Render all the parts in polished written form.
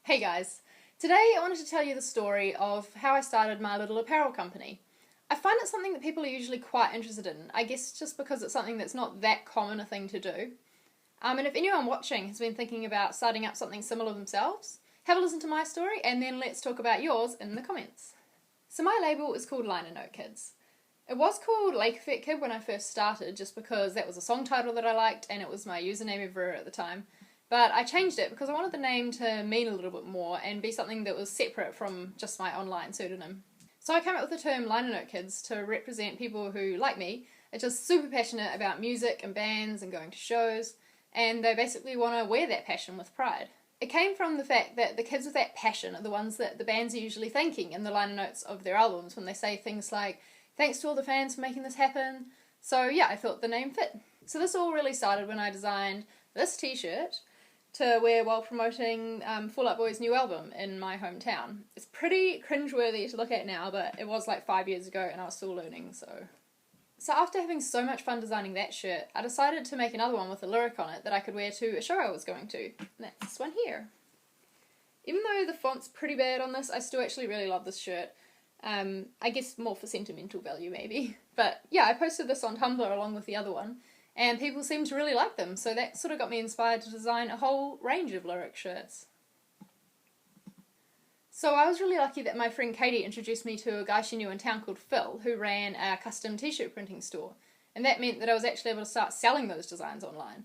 Hey guys, today I wanted to tell you the story of how I started my little apparel company. I find it something that people are usually quite interested in, I guess just because it's something that's not that common a thing to do. And if anyone watching has been thinking about starting up something similar themselves, have a listen to my story and then let's talk about yours in the comments. So my label is called Liner Note Kids. It was called Lake Effect Kid when I first started just because that was a song title that I liked and it was my username everywhere at the time. But I changed it because I wanted the name to mean a little bit more and be something that was separate from just my online pseudonym. So I came up with the term Liner Note Kids to represent people who, like me, are just super passionate about music and bands and going to shows, and they basically want to wear that passion with pride. It came from the fact that the kids with that passion are the ones that the bands are usually thanking in the liner notes of their albums when they say things like, "Thanks to all the fans for making this happen." So yeah, I thought the name fit. So this all really started when I designed this t-shirt to wear while promoting Fall Out Boy's new album in my hometown. It's pretty cringeworthy to look at now, but it was like 5 years ago and I was still learning, so... So after having so much fun designing that shirt, I decided to make another one with a lyric on it that I could wear to a show I was going to. And that's this one here. Even though the font's pretty bad on this, I still actually really love this shirt. I guess more for sentimental value maybe. But yeah, I posted this on Tumblr along with the other one, and people seemed to really like them, so that sort of got me inspired to design a whole range of lyric shirts. So I was really lucky that my friend Katie introduced me to a guy she knew in town called Phil, who ran a custom t-shirt printing store, and that meant that I was actually able to start selling those designs online.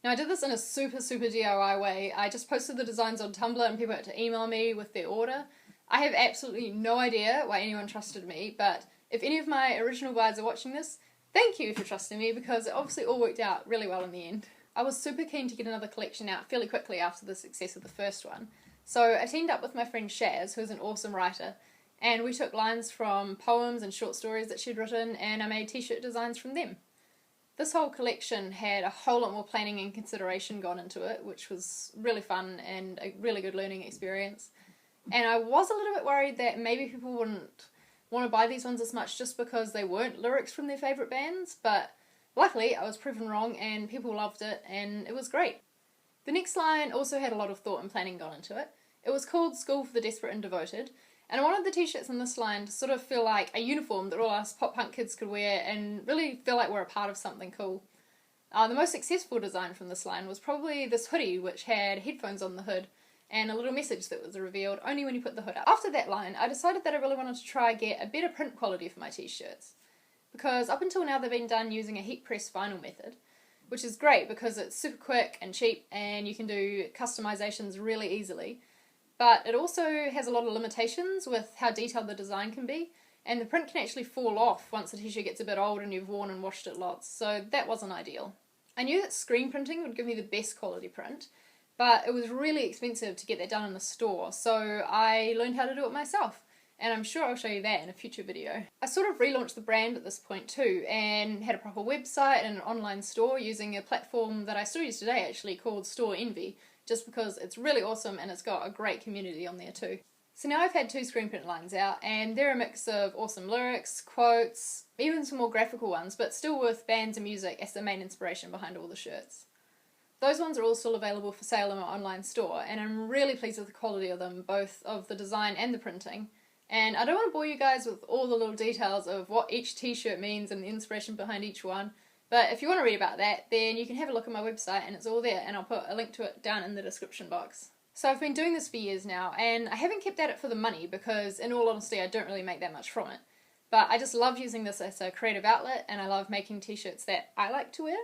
Now I did this in a super DIY way. I just posted the designs on Tumblr and people had to email me with their order. I have absolutely no idea why anyone trusted me, but if any of my original guides are watching this, thank you for trusting me because it obviously all worked out really well in the end. I was super keen to get another collection out fairly quickly after the success of the first one, so I teamed up with my friend Shaz, who's an awesome writer, and we took lines from poems and short stories that she'd written and I made t-shirt designs from them. This whole collection had a whole lot more planning and consideration gone into it, which was really fun and a really good learning experience. And I was a little bit worried that maybe people wouldn't want to buy these ones as much just because they weren't lyrics from their favourite bands, but luckily I was proven wrong and people loved it and it was great. The next line also had a lot of thought and planning gone into it. It was called School for the Desperate and Devoted, and I wanted the t-shirts in this line to sort of feel like a uniform that all us pop-punk kids could wear and really feel like we're a part of something cool. The most successful design from this line was probably this hoodie which had headphones on the hood and a little message that was revealed only when you put the hood up. After that line, I decided that I really wanted to try get a better print quality for my t-shirts, because up until now they've been done using a heat press vinyl method, which is great because it's super quick and cheap and you can do customizations really easily, but it also has a lot of limitations with how detailed the design can be, and the print can actually fall off once the t-shirt gets a bit old and you've worn and washed it lots, so that wasn't ideal. I knew that screen printing would give me the best quality print, but it was really expensive to get that done in the store, so I learned how to do it myself, and I'm sure I'll show you that in a future video. I sort of relaunched the brand at this point too, and had a proper website and an online store using a platform that I still use today actually called Store Envy, just because it's really awesome and it's got a great community on there too. So now I've had 2 screen print lines out, and they're a mix of awesome lyrics, quotes, even some more graphical ones, but still with bands and music as the main inspiration behind all the shirts. Those ones are all still available for sale in my online store, and I'm really pleased with the quality of them, both of the design and the printing. And I don't want to bore you guys with all the little details of what each t-shirt means and the inspiration behind each one, but if you want to read about that, then you can have a look at my website and it's all there, and I'll put a link to it down in the description box. So I've been doing this for years now, and I haven't kept at it for the money because, in all honesty, I don't really make that much from it. But I just love using this as a creative outlet, and I love making t-shirts that I like to wear.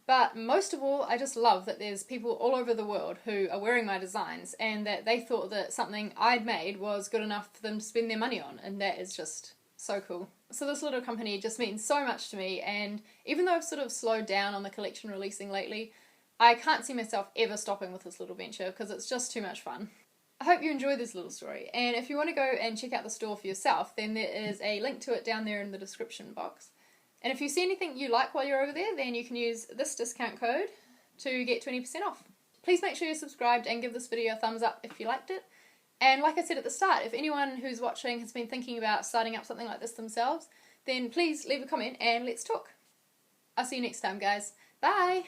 But most of all, I just love that there's people all over the world who are wearing my designs and that they thought that something I'd made was good enough for them to spend their money on, and that is just so cool. So this little company just means so much to me, and even though I've sort of slowed down on the collection releasing lately, I can't see myself ever stopping with this little venture because it's just too much fun. I hope you enjoyed this little story, and if you want to go and check out the store for yourself, then there is a link to it down there in the description box. And if you see anything you like while you're over there, then you can use this discount code to get 20% off. Please make sure you're subscribed and give this video a thumbs up if you liked it. And like I said at the start, if anyone who's watching has been thinking about starting up something like this themselves, then please leave a comment and let's talk. I'll see you next time, guys. Bye!